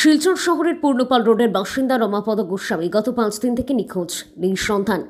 শিলচর শহরের পূর্ণপাল রোডের বাসিন্দা রমাপদ গোস্বামী গত 5 দিন থেকে নিখোঁজ, নেই সন্ধান।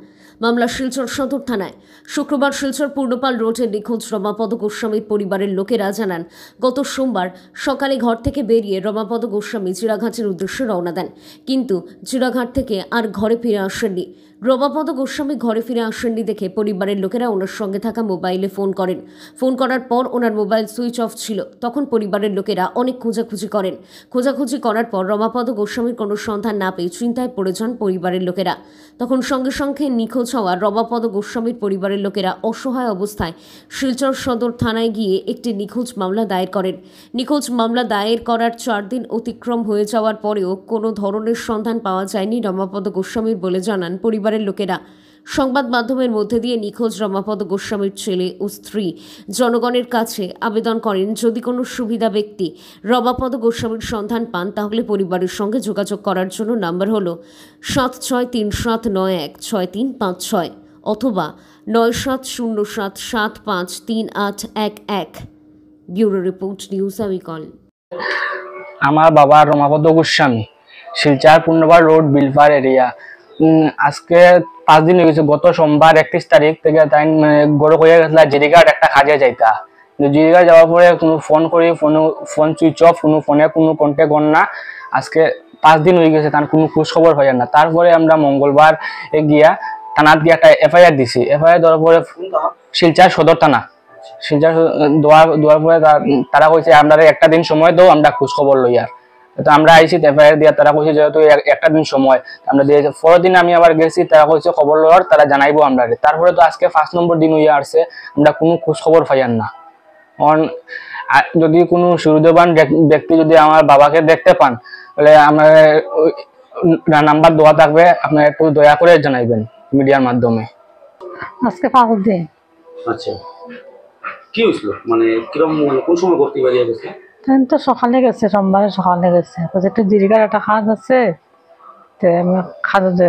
মামলা শিলচর সদর থানায়। শুক্রবার শিলচর পূর্ণপাল রোডে নিখোঁজ রমাপদ গোস্বামীর পরিবারের লোকেরা জানান, গত সোমবার সকালে ঘর থেকে বেরিয়ে রমাপদ গোস্বামী চিড়াঘাটের উদ্দেশ্যে রওনা দেন, কিন্তু চিড়াঘাট থেকে আর ঘরে ফিরে আসেননি। রমাপদ গোস্বামী ঘরে ফিরে আসেননি দেখে পরিবারের লোকেরা ওনার সঙ্গে থাকা মোবাইলে ফোন করেন। ফোন করার পর ওনার মোবাইল সুইচ অফ ছিল। তখন পরিবারের লোকেরা অনেক খোঁজাখুঁজি করেন। খোঁজাখুঁজি করার পর রমাপদ গোস্বামীর কোনো সন্ধান না পেয়ে চিন্তায় পড়ে যান পরিবারের লোকেরা। তখন সঙ্গে সঙ্গে নিখোঁজ হওয়া রমাপদ গোস্বামীর পরিবারের লোকেরা অসহায় অবস্থায় শিলচর সদর থানায় গিয়ে একটি নিখোঁজ মামলা দায়ের করেন। নিখোঁজ মামলা দায়ের করার 4 দিন অতিক্রম হয়ে যাওয়ার পরেও কোনো ধরনের সন্ধান পাওয়া যায়নি রমাপদ গোস্বামীর বলে জানান পরিবারের লোকেরা। সংবাদ মাধ্যমের মধ্যে দিয়ে নিখোঁজ রমাপদ গোস্বামীর ছেলে ও স্ত্রী জনগণের কাছে আবেদন করেন, যদি কোনো সুবিধা ব্যক্তি রমাপদ গোস্বামীর সন্ধান পান তাহলে পরিবারের সঙ্গে যোগাযোগ করার জন্য নাম্বার হলো 7637916356 অথবা 9707753811। ব্যুরো রিপোর্ট, নিউজ আমিকল। আমার বাবা রমাপদ গোস্বামী, শিলচর পূর্ণপাল রোড, বিলপার এরিয়া। আজকে 5 দিন হয়ে গেছে। গত সোমবার 31 তারিখ থেকে তাই গড় হয়ে গেছিল জিরিঘাট একটা কাজে যাইতা। জিরিঘাট যাওয়ার পরে কোনো ফোন করি, ফোন সুইচ অফ, কোনো ফোনে কোনো কন্ট্যাক্ট কর না। আজকে 5 দিন হয়ে গেছে, তার কোনো খোঁজ খবর হয় না। তারপরে আমরা মঙ্গলবার গিয়া থানাত গিয়ে একটা এফআইআর দিছি। এফআইআর দেওয়ার পরে শিলচর সদর থানা, শিলচর দেওয়ার পরে তারা কইছে আমরা একটা দিন সময় দাও, আমরা খোঁজ খবর লই। আর তো আমরা আইছি এফআইআর দিয়া, তারা কইছে যেহেতু একটা দিন সময় আমরা দিয়েছে। পরের দিন আমি আবার গেছি, তারা কইছে খবর লওয়ার, তারা জানাইবো আমরা। তারপরে তো আজকে 5 নম্বর দিন হইয়া আসছে, আমরা কোনো খোঁজ খবর পাইয়ান না। যদি কোনো সুবিধাবান ব্যক্তি যদি আমার বাবাকে দেখতে পান তাহলে আমার নাম্বার দেওয়া থাকবে, আপনারা একটু দয়া করে জানাইবেন মিডিয়ার মাধ্যমে। আজকে 5 দিন। আচ্ছা, কি হইছিল? মানে কিরকম, কোন সময় করতে পারিয়া গেছে? তো সকালে গেছে, সোমবারে সকালে গেছে। একটু জিরিগার একটা কাজ আছে,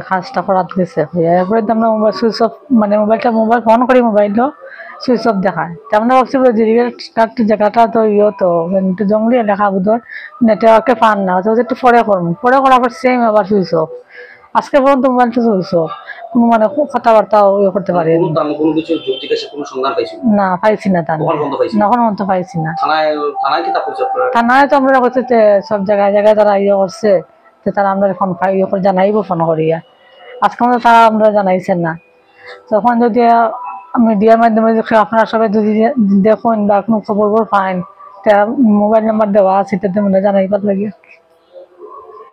কাজটা করাতে গেছে। এরপরে তো আমরা মোবাইল সুইচ অফ, মানে মোবাইল ফোন করি, মোবাইলও সুইচ অফ দেখায়। আমরা ভাবছি জিরিগার জায়গাটা তো তো একটু জঙ্গলি এলাকা, বুধর নেটওয়ার্কে পান না, একটু পরে করবো। পরে করার পর সেম আবার সুইচ অফ। আজকে পর্যন্ত মোবাইলটা সুইচ অফ, কোনো মানে কথাবার্তা করতে পারি না, পাইছি না। তখন পর্যন্ত পাইছি না। থানায় তো আমরা হচ্ছে সব জায়গায় তারা করছে, তারা আমরা এখন জানাইবো ফোন করিয়া। আজকে আমাদের তারা আমরা জানাইছেন না। তখন যদি মিডিয়ার মাধ্যমে আপনারা সবাই যদি দেখুন বা কোনো খবর পাইন, মোবাইল নাম্বার দেওয়া আছে, তাতে জানাইবার লাগে।